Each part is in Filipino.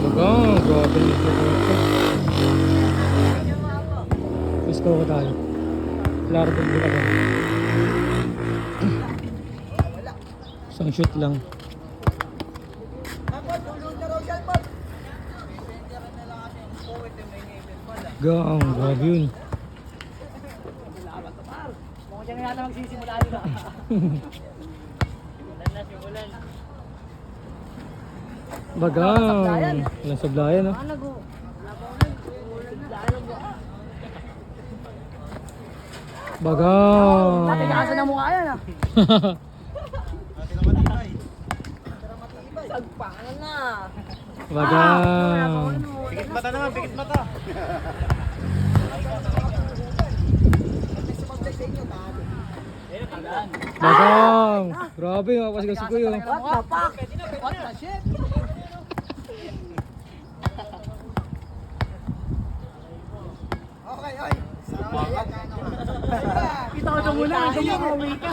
Bagang, grabe nito. Gusto ko tayo. Klaro din kita ba? Isang shoot lang. Gang, grabe yun. Mukhang dyan nga na magsisimula nila. Bagang, walang sablayan no? Bagang. Natikasan na mukha yan ah. Sagpangan na. Bagang. Pikit mata naman, pikit mata. Bagang. Grabe, mapasigaw si Kuya. What the fuck? What the shit? Okay, oy. Kita ko ito muna, ito mo kauwi ka.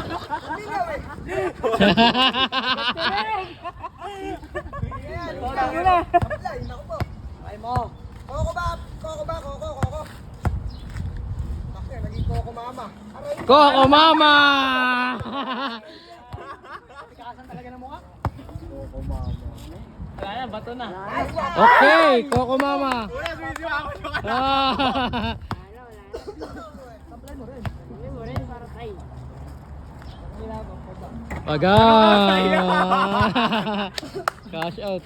Ay mo. Koko ba? Koko. Bakit? Naging koko mama. Aray. Koko Mama! Natikasan talaga ng mukha. Koko mama. Wala na, bato na. Okay, Koko Mama. Ah. Bagang. Cash out.